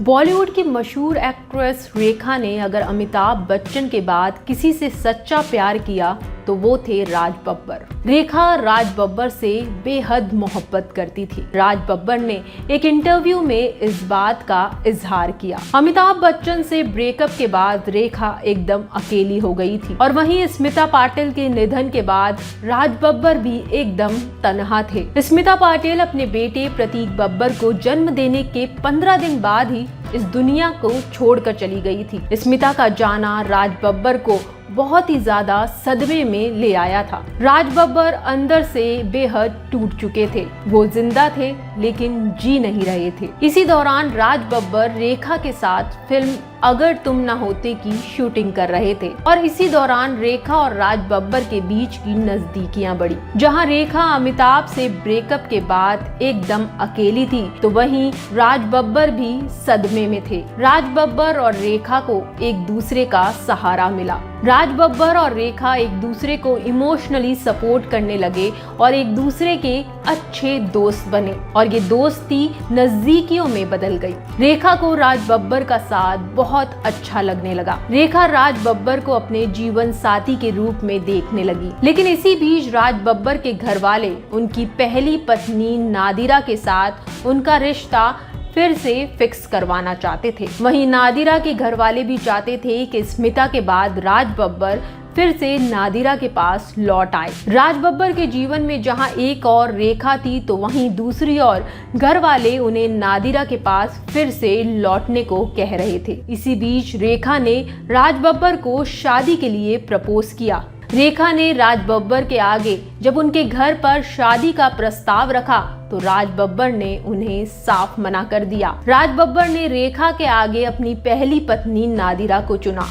बॉलीवुड की मशहूर एक्ट्रेस रेखा ने अगर अमिताभ बच्चन के बाद किसी से सच्चा प्यार किया तो वो थे राज बब्बर। रेखा राज बब्बर से बेहद मोहब्बत करती थी। राज बब्बर ने एक इंटरव्यू में इस बात का इजहार किया। अमिताभ बच्चन से ब्रेकअप के बाद रेखा एकदम अकेली हो गई थी और वहीं स्मिता पाटिल के निधन के बाद राज बब्बर भी एकदम तन्हा थे। स्मिता पाटिल अपने बेटे प्रतीक बब्बर को जन्म देने के 15 दिन बाद ही इस दुनिया को छोड़कर चली गई थी। स्मिता का जाना राज बब्बर को बहुत ही ज्यादा सदमे में ले आया था। राज बब्बर अंदर से बेहद टूट चुके थे। वो जिंदा थे लेकिन जी नहीं रहे थे। इसी दौरान राज बब्बर रेखा के साथ फिल्म अगर तुम न होते की शूटिंग कर रहे थे और इसी दौरान रेखा और राज बब्बर के बीच की नजदीकियां बढ़ी। जहां रेखा अमिताभ से ब्रेकअप के बाद एकदम अकेली थी तो वहीं राज बब्बर भी सदमे में थे। राज बब्बर और रेखा को एक दूसरे का सहारा मिला। राज बब्बर और रेखा एक दूसरे को इमोशनली सपोर्ट करने लगे और एक दूसरे के अच्छे दोस्त बने और ये दोस्ती नजदीकियों में बदल गई। रेखा को राज बब्बर का साथ बहुत अच्छा लगने लगा। रेखा राज बब्बर को अपने जीवन साथी के रूप में देखने लगी। लेकिन इसी बीच राज बब्बर के घर वाले उनकी पहली पत्नी नादिरा के साथ उनका रिश्ता फिर से फिक्स करवाना चाहते थे। वहीं नादिरा के घर वाले भी चाहते थे कि स्मिता के बाद राज बब्बर फिर से नादिरा के पास लौट आए। राज बब्बर के जीवन में जहां एक और रेखा थी तो वहीं दूसरी ओर घर वाले उन्हें नादिरा के पास फिर से लौटने को कह रहे थे। इसी बीच रेखा ने राज बब्बर को शादी के लिए प्रपोज किया। रेखा ने राज बब्बर के आगे जब उनके घर पर शादी का प्रस्ताव रखा तो राज बब्बर ने उन्हें साफ मना कर दिया। राज बब्बर ने रेखा के आगे अपनी पहली पत्नी नादिरा को चुना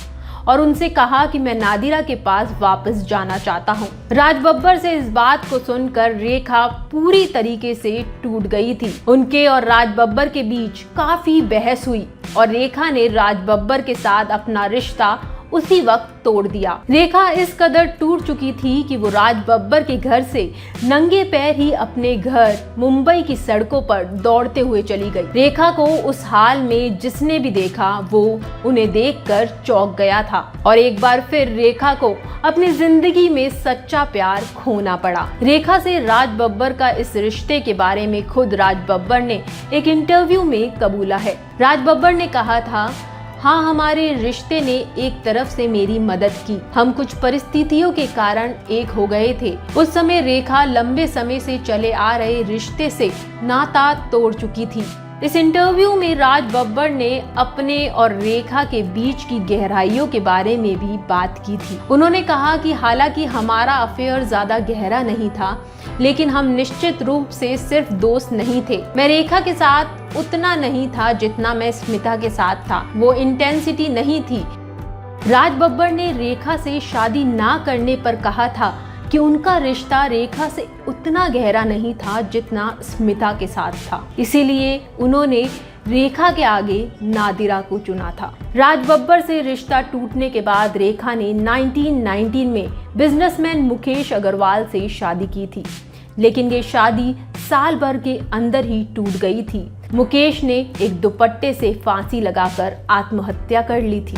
और उनसे कहा कि मैं नादिरा के पास वापस जाना चाहता हूँ। राज बब्बर से इस बात को सुनकर रेखा पूरी तरीके से टूट गई थी। उनके और राज बब्बर के बीच काफी बहस हुई और रेखा ने राज बब्बर के साथ अपना रिश्ता उसी वक्त तोड़ दिया। रेखा इस कदर टूट चुकी थी कि वो राज बब्बर के घर से नंगे पैर ही अपने घर मुंबई की सड़कों पर दौड़ते हुए चली गई। रेखा को उस हाल में जिसने भी देखा वो उन्हें देखकर चौंक गया था और एक बार फिर रेखा को अपनी जिंदगी में सच्चा प्यार खोना पड़ा। रेखा से राज बब्बर का इस रिश्ते के बारे में खुद राज बब्बर ने एक इंटरव्यू में कबूला है। राज बब्बर ने कहा था, हाँ, हमारे रिश्ते ने एक तरफ से मेरी मदद की। हम कुछ परिस्थितियों के कारण एक हो गए थे। उस समय रेखा लंबे समय से चले आ रहे रिश्ते से नाता तोड़ चुकी थी। इस इंटरव्यू में राज बब्बर ने अपने और रेखा के बीच की गहराइयों के बारे में भी बात की थी। उन्होंने कहा कि हालांकि हमारा अफेयर ज्यादा गहरा नहीं था लेकिन हम निश्चित रूप से सिर्फ दोस्त नहीं थे। मैं रेखा के साथ उतना नहीं था जितना मैं स्मिता के साथ था। वो इंटेंसिटी नहीं थी। राज बब्बर ने रेखा से शादी ना करने पर कहा था कि उनका रिश्ता रेखा से उतना गहरा नहीं था जितना स्मिता के साथ था। इसीलिए उन्होंने रेखा के आगे नादिरा को चुना था। राज बब्बर से रिश्ता टूटने के बाद रेखा ने 1919 में बिजनेसमैन मुकेश अग्रवाल से शादी की थी लेकिन ये शादी साल भर के अंदर ही टूट गई थी। मुकेश ने एक दुपट्टे से फांसी लगाकर आत्महत्या कर ली थी।